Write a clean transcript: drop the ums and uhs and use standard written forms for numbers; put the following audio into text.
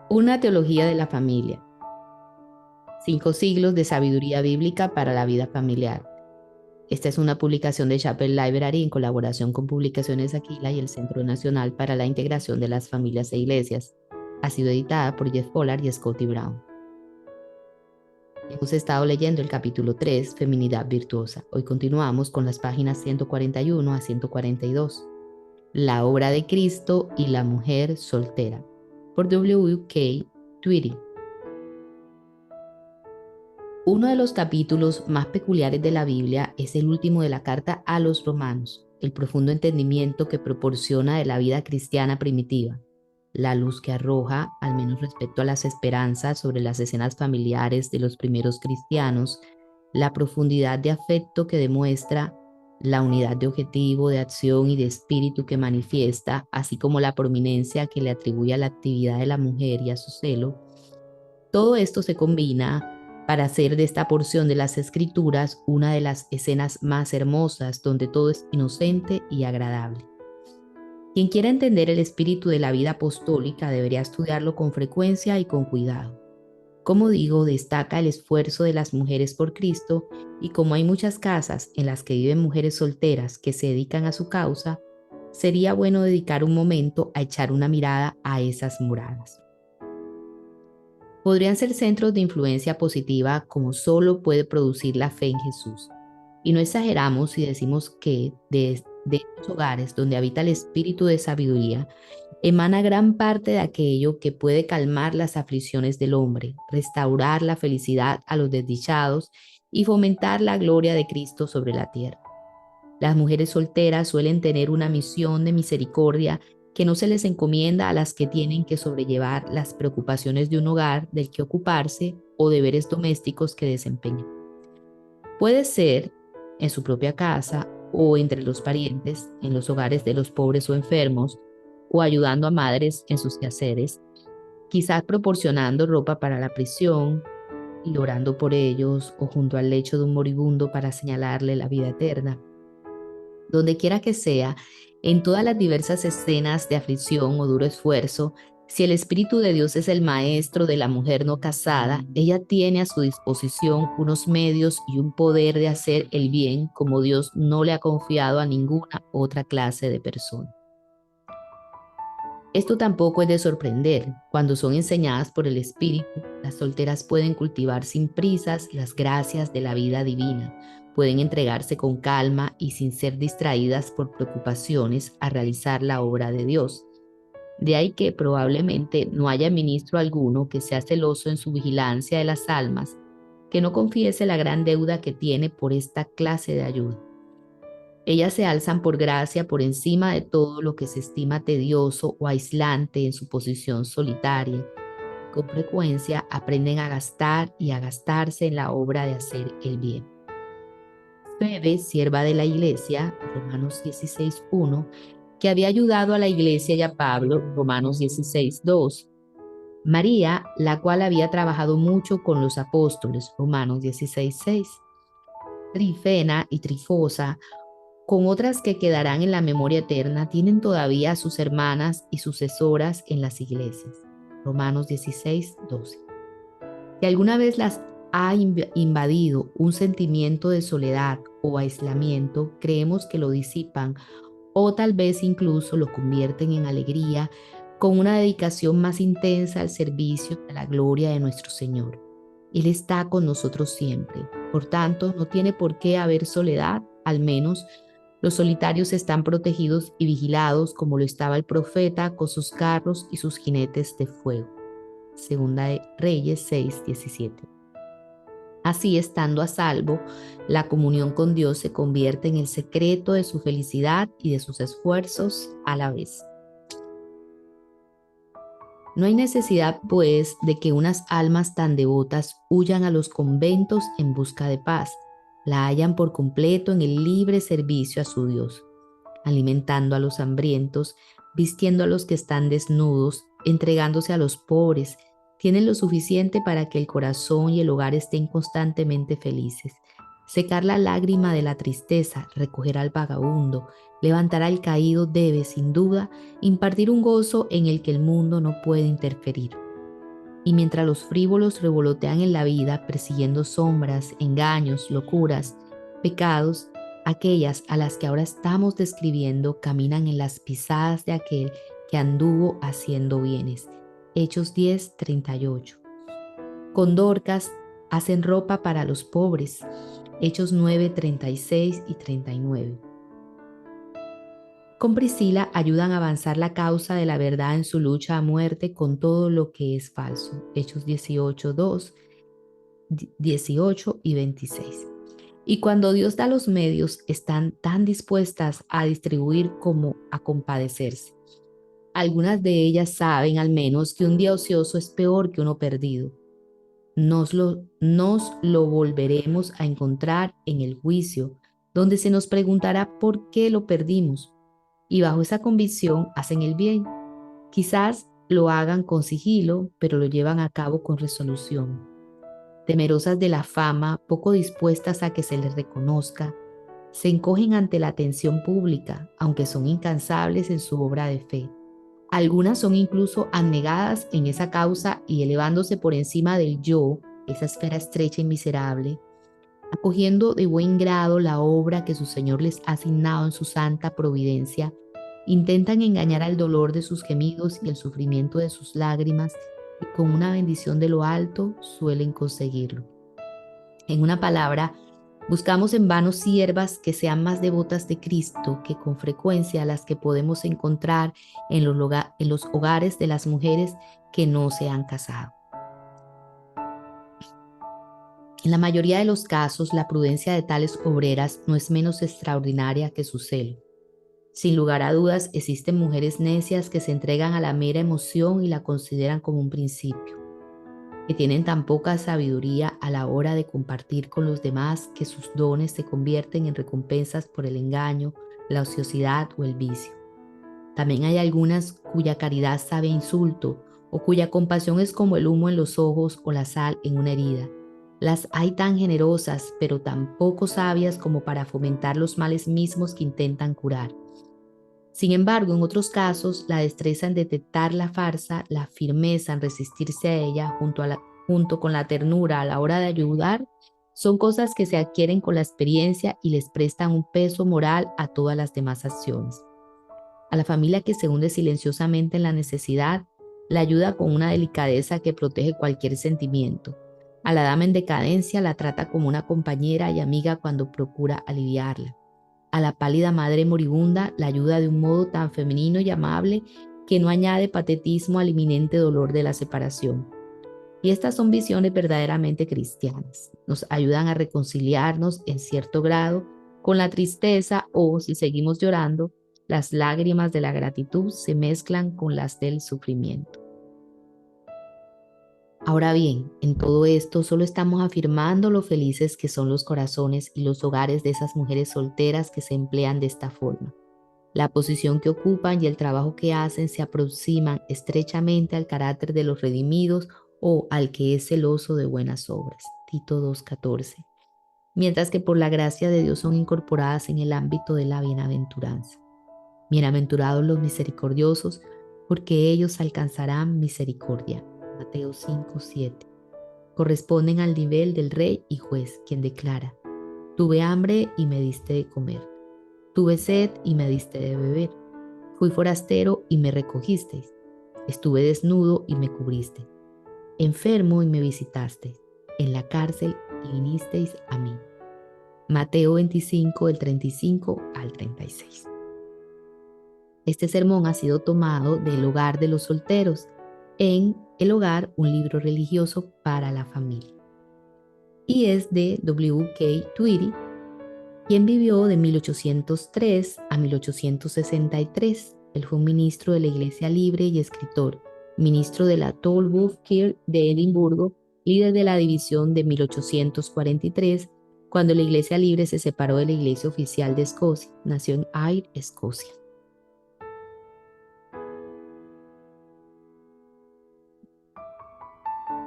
Una teología de la familia. 5 siglos de sabiduría bíblica para la vida familiar. Esta es una publicación de Chapel Library en colaboración con Publicaciones Aquila y el Centro Nacional para la Integración de las Familias e Iglesias. Ha sido editada por Jeff Pollard y Scotty Brown. Hemos estado leyendo el capítulo 3, Feminidad Virtuosa. Hoy continuamos con las páginas 141 a 142. La obra de Cristo y la mujer soltera, por W.K. Tweedy. Uno de los capítulos más peculiares de la Biblia es el último de la carta a los Romanos, el profundo entendimiento que proporciona de la vida cristiana primitiva, la luz que arroja, al menos respecto a las esperanzas sobre las escenas familiares de los primeros cristianos, la profundidad de afecto que demuestra, la unidad de objetivo, de acción y de espíritu que manifiesta, así como la prominencia que le atribuye a la actividad de la mujer y a su celo. Todo esto se combina para hacer de esta porción de las Escrituras una de las escenas más hermosas, donde todo es inocente y agradable. Quien quiera entender el espíritu de la vida apostólica debería estudiarlo con frecuencia y con cuidado. Como digo, destaca el esfuerzo de las mujeres por Cristo, y como hay muchas casas en las que viven mujeres solteras que se dedican a su causa, sería bueno dedicar un momento a echar una mirada a esas moradas. Podrían ser centros de influencia positiva como solo puede producir la fe en Jesús. Y no exageramos si decimos que de estos hogares donde habita el espíritu de sabiduría, emana gran parte de aquello que puede calmar las aflicciones del hombre, restaurar la felicidad a los desdichados y fomentar la gloria de Cristo sobre la tierra. Las mujeres solteras suelen tener una misión de misericordia que no se les encomienda a las que tienen que sobrellevar las preocupaciones de un hogar del que ocuparse o deberes domésticos que desempeñan. Puede ser en su propia casa o entre los parientes, en los hogares de los pobres o enfermos, o ayudando a madres en sus quehaceres, quizás proporcionando ropa para la prisión y orando por ellos, o junto al lecho de un moribundo para señalarle la vida eterna. Donde quiera que sea, en todas las diversas escenas de aflicción o duro esfuerzo, si el Espíritu de Dios es el maestro de la mujer no casada, ella tiene a su disposición unos medios y un poder de hacer el bien como Dios no le ha confiado a ninguna otra clase de persona. Esto tampoco es de sorprender. Cuando son enseñadas por el Espíritu, las solteras pueden cultivar sin prisas las gracias de la vida divina, pueden entregarse con calma y sin ser distraídas por preocupaciones a realizar la obra de Dios. De ahí que probablemente no haya ministro alguno que sea celoso en su vigilancia de las almas, que no confiese la gran deuda que tiene por esta clase de ayuda. Ellas se alzan por gracia por encima de todo lo que se estima tedioso o aislante en su posición solitaria. Con frecuencia aprenden a gastar y a gastarse en la obra de hacer el bien. Febe, sierva de la iglesia, Romanos 16:1, que había ayudado a la iglesia y a Pablo, Romanos 16:2. María, la cual había trabajado mucho con los apóstoles, Romanos 16:6. Trifena y Trifosa, con otras que quedarán en la memoria eterna, tienen todavía a sus hermanas y sucesoras en las iglesias. Romanos 16:12. Si alguna vez las ha invadido un sentimiento de soledad o aislamiento, creemos que lo disipan o tal vez incluso lo convierten en alegría con una dedicación más intensa al servicio de la gloria de nuestro Señor. Él está con nosotros siempre. Por tanto, no tiene por qué haber soledad, al menos los solitarios están protegidos y vigilados como lo estaba el profeta con sus carros y sus jinetes de fuego. Segunda de Reyes 6:17. Así, estando a salvo, la comunión con Dios se convierte en el secreto de su felicidad y de sus esfuerzos a la vez. No hay necesidad, pues, de que unas almas tan devotas huyan a los conventos en busca de paz. La hallan por completo en el libre servicio a su Dios, alimentando a los hambrientos, vistiendo a los que están desnudos, entregándose a los pobres. Tienen lo suficiente para que el corazón y el hogar estén constantemente felices. Secar la lágrima de la tristeza, recoger al vagabundo, levantar al caído debe, sin duda, impartir un gozo en el que el mundo no puede interferir. Y mientras los frívolos revolotean en la vida persiguiendo sombras, engaños, locuras, pecados, aquellas a las que ahora estamos describiendo caminan en las pisadas de aquel que anduvo haciendo bienes. Hechos 10:38. Con Dorcas hacen ropa para los pobres. Hechos 9:36 y 39. Con Priscila ayudan a avanzar la causa de la verdad en su lucha a muerte con todo lo que es falso. Hechos 18:2, 18 y 26. Y cuando Dios da los medios, están tan dispuestas a distribuir como a compadecerse. Algunas de ellas saben al menos que un día ocioso es peor que uno perdido. Nos lo volveremos a encontrar en el juicio, donde se nos preguntará por qué lo perdimos. Y bajo esa convicción hacen el bien. Quizás lo hagan con sigilo, pero lo llevan a cabo con resolución. Temerosas de la fama, poco dispuestas a que se les reconozca, se encogen ante la atención pública, aunque son incansables en su obra de fe. Algunas son incluso abnegadas en esa causa y elevándose por encima del yo, esa esfera estrecha y miserable, acogiendo de buen grado la obra que su Señor les ha asignado en su santa providencia, intentan engañar al dolor de sus gemidos y el sufrimiento de sus lágrimas y con una bendición de lo alto suelen conseguirlo. En una palabra, buscamos en vano siervas que sean más devotas de Cristo que con frecuencia las que podemos encontrar en los hogares de las mujeres que no se han casado. En la mayoría de los casos, la prudencia de tales obreras no es menos extraordinaria que su celo. Sin lugar a dudas, existen mujeres necias que se entregan a la mera emoción y la consideran como un principio, que tienen tan poca sabiduría a la hora de compartir con los demás que sus dones se convierten en recompensas por el engaño, la ociosidad o el vicio. También hay algunas cuya caridad sabe a insulto o cuya compasión es como el humo en los ojos o la sal en una herida. Las hay tan generosas, pero tan poco sabias como para fomentar los males mismos que intentan curar. Sin embargo, en otros casos, la destreza en detectar la farsa, la firmeza en resistirse a ella, junto con la ternura a la hora de ayudar, son cosas que se adquieren con la experiencia y les prestan un peso moral a todas las demás acciones. A la familia que se hunde silenciosamente en la necesidad, la ayuda con una delicadeza que protege cualquier sentimiento. A la dama en decadencia la trata como una compañera y amiga cuando procura aliviarla. A la pálida madre moribunda la ayuda de un modo tan femenino y amable que no añade patetismo al inminente dolor de la separación. Y estas son visiones verdaderamente cristianas. Nos ayudan a reconciliarnos en cierto grado con la tristeza o, si seguimos llorando, las lágrimas de la gratitud se mezclan con las del sufrimiento. Ahora bien, en todo esto solo estamos afirmando lo felices que son los corazones y los hogares de esas mujeres solteras que se emplean de esta forma. La posición que ocupan y el trabajo que hacen se aproximan estrechamente al carácter de los redimidos o al que es celoso de buenas obras. Tito 2:14. Mientras que por la gracia de Dios son incorporadas en el ámbito de la bienaventuranza. Bienaventurados los misericordiosos, porque ellos alcanzarán misericordia. Mateo 5:7. Corresponden al nivel del rey y juez, quien declara: tuve hambre y me diste de comer, tuve sed y me diste de beber, fui forastero y me recogisteis, estuve desnudo y me cubristeis, enfermo y me visitasteis, en la cárcel y vinisteis a mí. Mateo 25, del 35 al 36. Este sermón ha sido tomado del Hogar de los Solteros, en El Hogar, un libro religioso para la familia. Y es de W.K. Tweedy, quien vivió de 1803 a 1863. Él fue un ministro de la Iglesia Libre y escritor, ministro de la Tolbooth Kirk de Edimburgo, líder de la división de 1843, cuando la Iglesia Libre se separó de la Iglesia Oficial de Escocia. Nació en Ayr, Escocia.